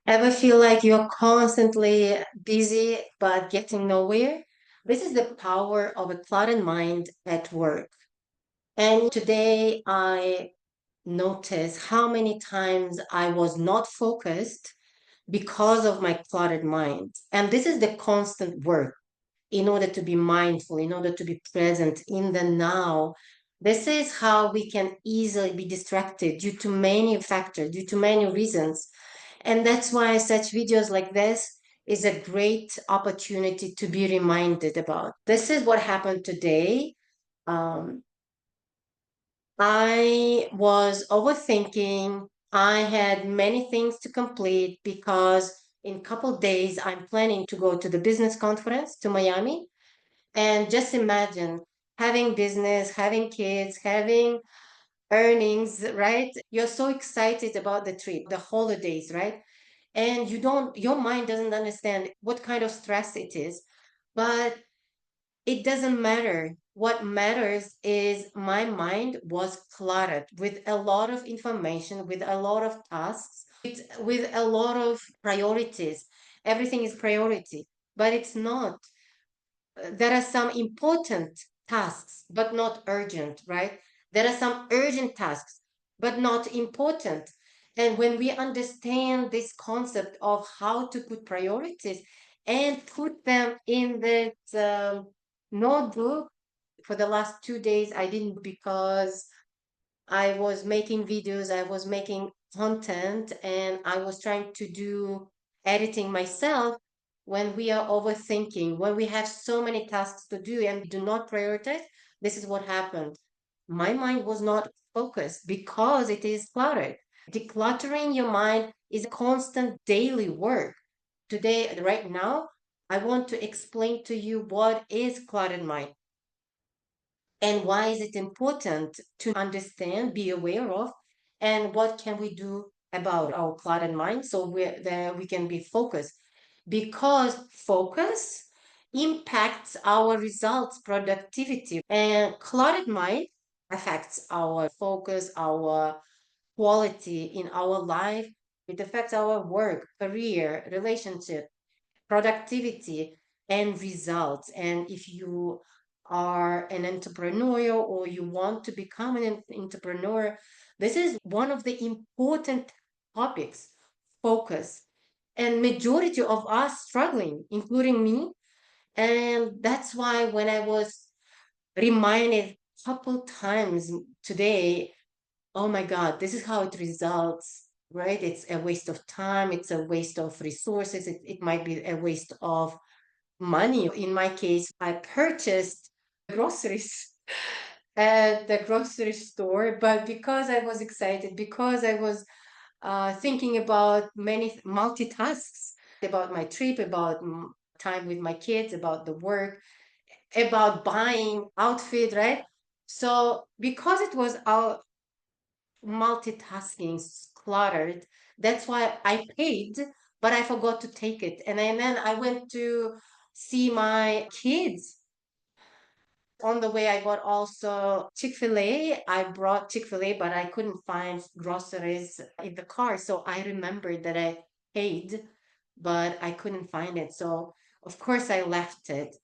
Ever feel like you're constantly busy but getting nowhere? This is the power of a cluttered mind at work. And today I noticed how many times I was not focused because of my cluttered mind. And this is the constant work in order to be mindful, in order to be present in the now. This is how we can easily be distracted due to many factors, due to many reasons. And that's why such videos like this is a great opportunity to be reminded about. This is what happened today. Um, I was overthinking. I had many things to complete because in a couple of days I'm planning to go to the business conference to Miami. And just imagine having business, having kids, having earnings, right? You're so excited about the trip, the holidays, right? And your mind doesn't understand what kind of stress it is. But it doesn't matter. What matters is my mind was cluttered with a lot of information, with a lot of tasks, with a lot of priorities. Everything is priority, but it's not. There are some important tasks, but not urgent, right? There are some urgent tasks, but not important. And when we understand this concept of how to put priorities and put them in that notebook, for the last 2 days, I didn't because I was making videos, I was making content, and I was trying to do editing myself. When we are overthinking, when we have so many tasks to do and we do not prioritize, this is what happened. My mind was not focused because it is cluttered. Decluttering your mind is a constant daily work. Today, right now, I want to explain to you what is cluttered mind and why is it important to understand, be aware of, and what can we do about our cluttered mind so that we can be focused. Because focus impacts our results, productivity, and cluttered mind affects our focus, our quality in our life. It affects our work, career, relationship, productivity, and results. And if you are an entrepreneur or you want to become an entrepreneur, this is one of the important topics, focus. And majority of us struggling, including me. And that's why when I was reminded a couple times today, oh my God, this is how it results, right? It's a waste of time, it's a waste of resources, it might be a waste of money. In my case, I purchased groceries at the grocery store, but because I was excited, because I was thinking about many multitasks, about my trip, about time with my kids, about the work, about buying outfit, right? So because it was our multitasking, cluttered, that's why I paid, but I forgot to take it. And then I went to see my kids. On the way, I got also Chick-fil-A. I brought Chick-fil-A, but I couldn't find groceries in the car. So I remembered that I paid, but I couldn't find it. So, of course, I left it.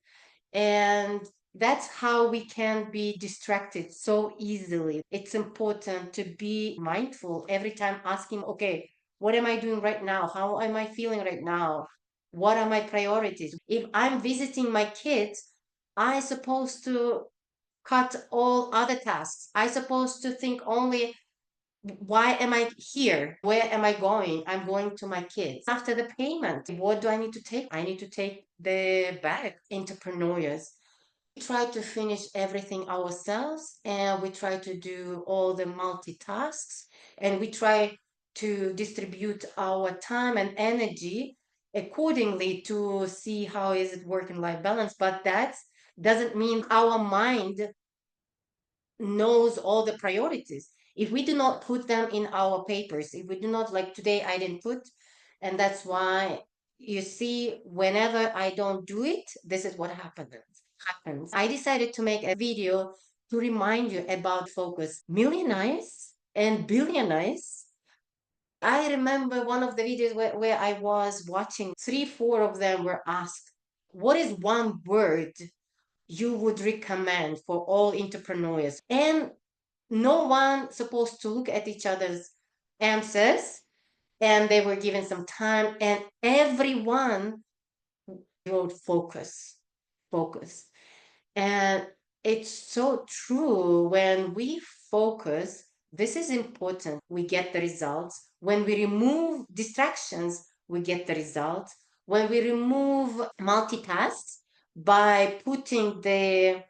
And that's how we can be distracted so easily. It's important to be mindful every time asking, okay, what am I doing right now? How am I feeling right now? What are my priorities? If I'm visiting my kids, I supposed to cut all other tasks. I supposed to think only, why am I here? Where am I going? I'm going to my kids. After the payment, what do I need to take? I need to take the bag. Entrepreneurs, we try to finish everything ourselves and we try to do all the multitasks and we try to distribute our time and energy accordingly to see how is it working life balance. But that doesn't mean our mind knows all the priorities. If we do not put them in our papers, if we do not, like today, I didn't put, and that's why you see, whenever I don't do it, this is what happens. I decided to make a video to remind you about focus. Millionaires and billionaires I remember one of the videos where I was watching, three, four of them were asked, what is one word you would recommend for all entrepreneurs? And no one supposed to look at each other's answers, and they were given some time, and everyone wrote focus, focus. And it's so true. When we focus, this is important. We get the results. When we remove distractions, we get the results. When we remove multitasks by putting the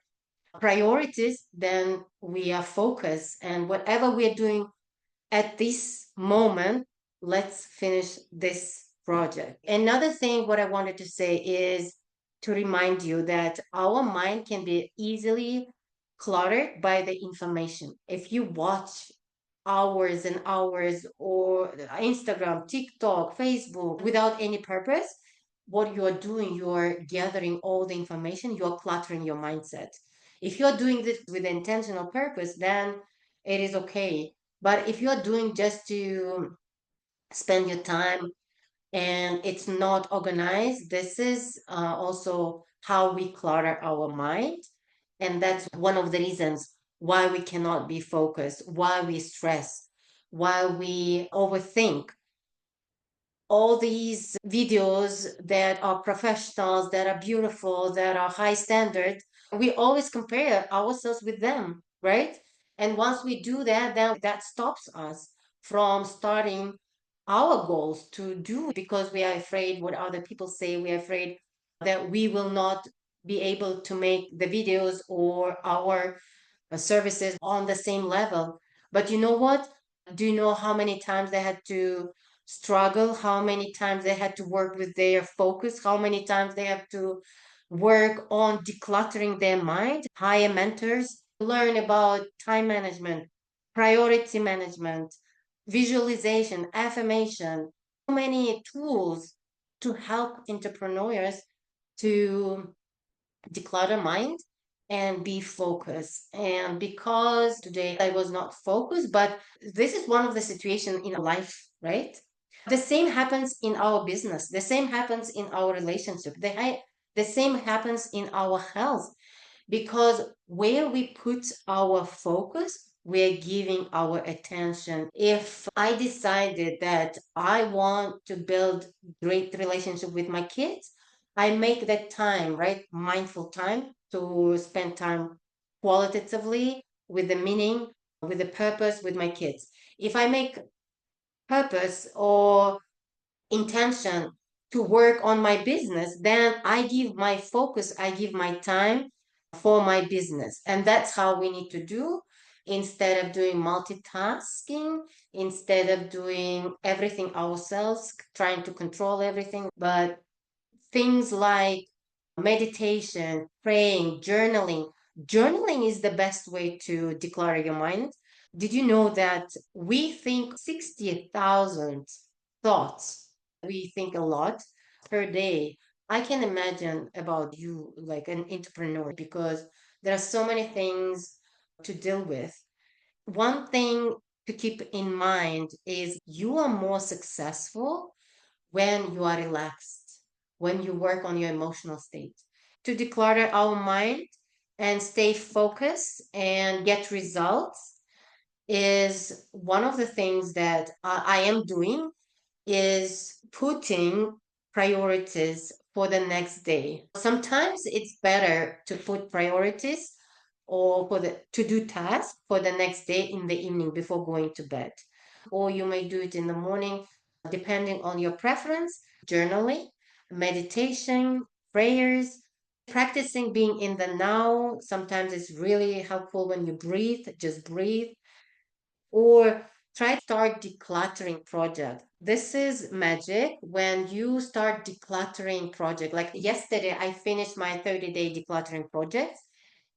priorities, then we are focused. And whatever we're doing at this moment, let's finish this project. Another thing, what I wanted to say is to remind you that our mind can be easily cluttered by the information. If you watch hours and hours or Instagram, TikTok, Facebook without any purpose, what you're doing, you're gathering all the information, you're cluttering your mindset. If you're doing this with intentional purpose, then it is okay. But if you're doing just to spend your time and it's not organized, this is also how we clutter our mind. And that's one of the reasons why we cannot be focused, why we stress, why we overthink. All these videos that are professionals, that are beautiful, that are high standard, we always compare ourselves with them, right? And once we do that, then that stops us from starting our goals to do, because we are afraid what other people say. We are afraid that we will not be able to make the videos or our services on the same level. But you know what? Do you know how many times they had to struggle? How many times they had to work with their focus? How many times they have to work on decluttering their mind? Hire mentors, learn about time management, priority management, visualization, affirmation. So many tools to help entrepreneurs to declutter mind and be focused. And because today I was not focused, but this is one of the situations in life, right? The same happens in our business. The same happens in our relationship. The same happens in our health, because where we put our focus, we're giving our attention. If I decided that I want to build great relationship with my kids, I make that time, right? Mindful time to spend time qualitatively with the meaning, with the purpose with my kids. If I make purpose or intention to work on my business, then I give my focus, I give my time for my business. And that's how we need to do, instead of doing multitasking, instead of doing everything ourselves, trying to control everything. But things like meditation, praying, journaling. Journaling is the best way to declare your mind. Did you know that we think 60,000 thoughts? We think a lot per day. I can imagine about you, like an entrepreneur, because there are so many things to deal with. One thing to keep in mind is you are more successful when you are relaxed, when you work on your emotional state. To declutter our mind and stay focused and get results is one of the things that I am doing, is putting priorities for the next day. Sometimes it's better to put priorities or for the to do tasks for the next day in the evening before going to bed. Or you may do it in the morning, depending on your preference. Journaling, meditation, prayers, practicing being in the now. Sometimes it's really helpful when you breathe, just breathe. Or try to start decluttering project. This is magic when you start decluttering project. Like yesterday, I finished my 30-day decluttering project.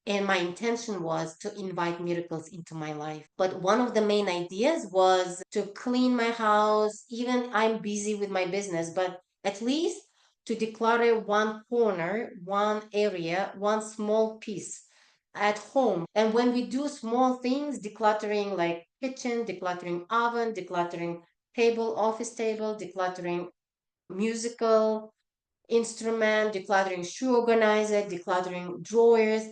And my intention was to invite miracles into my life. But one of the main ideas was to clean my house. Even I'm busy with my business, but at least to declutter one corner, one area, one small piece at home. And when we do small things, decluttering like kitchen, decluttering oven, decluttering table, office table, decluttering musical instrument, decluttering shoe organizer, decluttering drawers,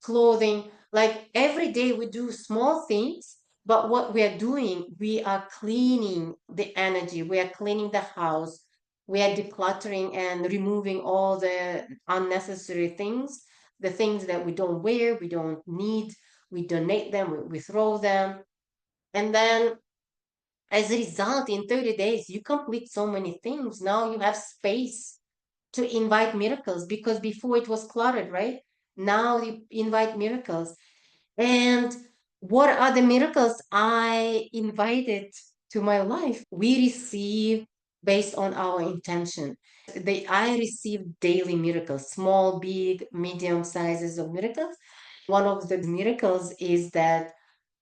clothing. Like every day we do small things, but what we are doing, we are cleaning the energy, we are cleaning the house, we are decluttering and removing all the unnecessary things, the things that we don't wear, we don't need, we donate them, we throw them. And then as a result, in 30 days, you complete so many things. Now you have space to invite miracles because before it was cluttered, right? Now you invite miracles. And what are the miracles I invited to my life? We receive based on our intention. I receive daily miracles, small, big, medium sizes of miracles. One of the miracles is that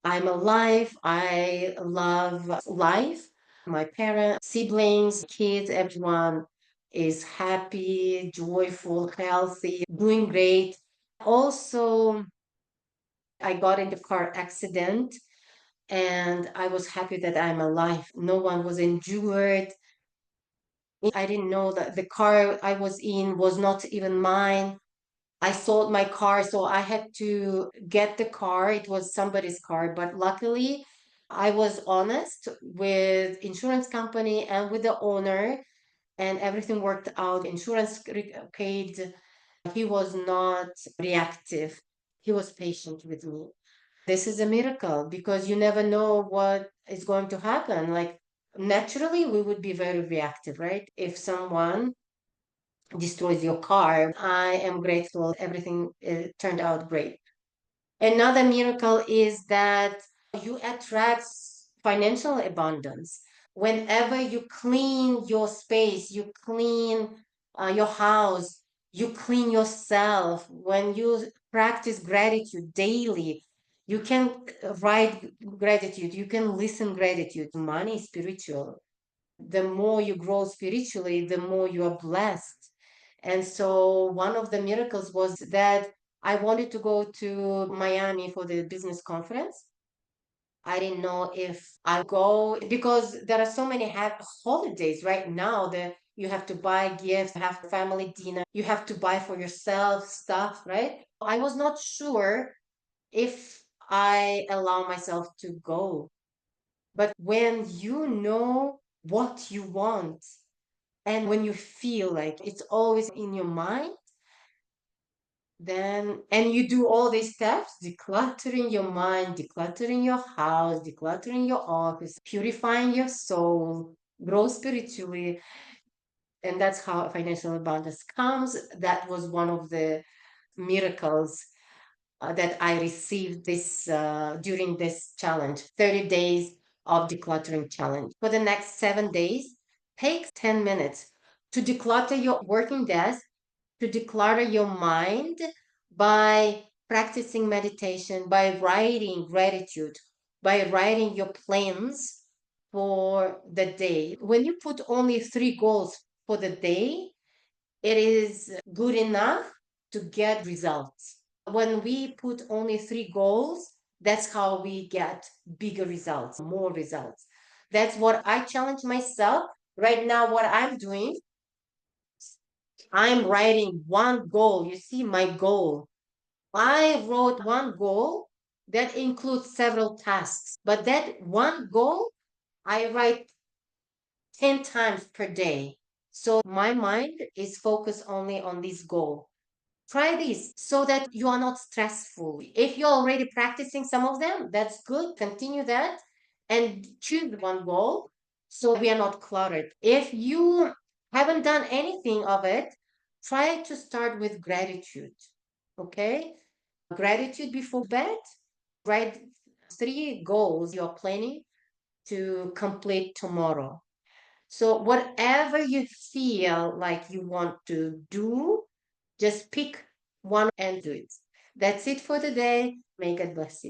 I'm alive. I love life. My parents, siblings, kids, everyone is happy, joyful, healthy, doing great. Also, I got into car accident and I was happy that I'm alive. No one was injured. I didn't know that the car I was in was not even mine. I sold my car, so I had to get the car. It was somebody's car, but luckily I was honest with insurance company and with the owner, and everything worked out. Insurance paid. He was not reactive. He was patient with me. This is a miracle because you never know what is going to happen. Like naturally, we would be very reactive, right? If someone destroys your car, I am grateful. Everything turned out great. Another miracle is that you attract financial abundance. Whenever you clean your space, you clean your house, you clean yourself. When you practice gratitude daily, you can write gratitude, you can listen gratitude. Money is spiritual. The more you grow spiritually, the more you are blessed. And so one of the miracles was that I wanted to go to Miami for the business conference. I didn't know if I go because there are so many holidays right now that you have to buy gifts, have family dinner, you have to buy for yourself stuff, right? I was not sure if I allow myself to go. But when you know what you want and when you feel like it's always in your mind, then and you do all these steps, decluttering your mind, decluttering your house, decluttering your office, purifying your soul, grow spiritually, and that's how financial abundance comes. That was one of the miracles that I received this during this challenge, 30 days of decluttering challenge. For the next 7 days, take 10 minutes to declutter your working desk, to declutter your mind by practicing meditation, by writing gratitude, by writing your plans for the day. When you put only 3 goals for the day, it is good enough to get results. When we put only 3 goals, that's how we get bigger results, more results. That's what I challenge myself. Right now, what I'm doing, I'm writing one goal. You see, my goal. I wrote one goal that includes several tasks, but that one goal I write 10 times per day. So my mind is focused only on this goal. Try this so that you are not stressful. If you're already practicing some of them, that's good. Continue that and choose one goal so we are not cluttered. If you haven't done anything of it, try to start with gratitude. Okay? Gratitude before bed. Write 3 goals you're planning to complete tomorrow. So, whatever you feel like you want to do, just pick one and do it. That's it for today. May God bless you.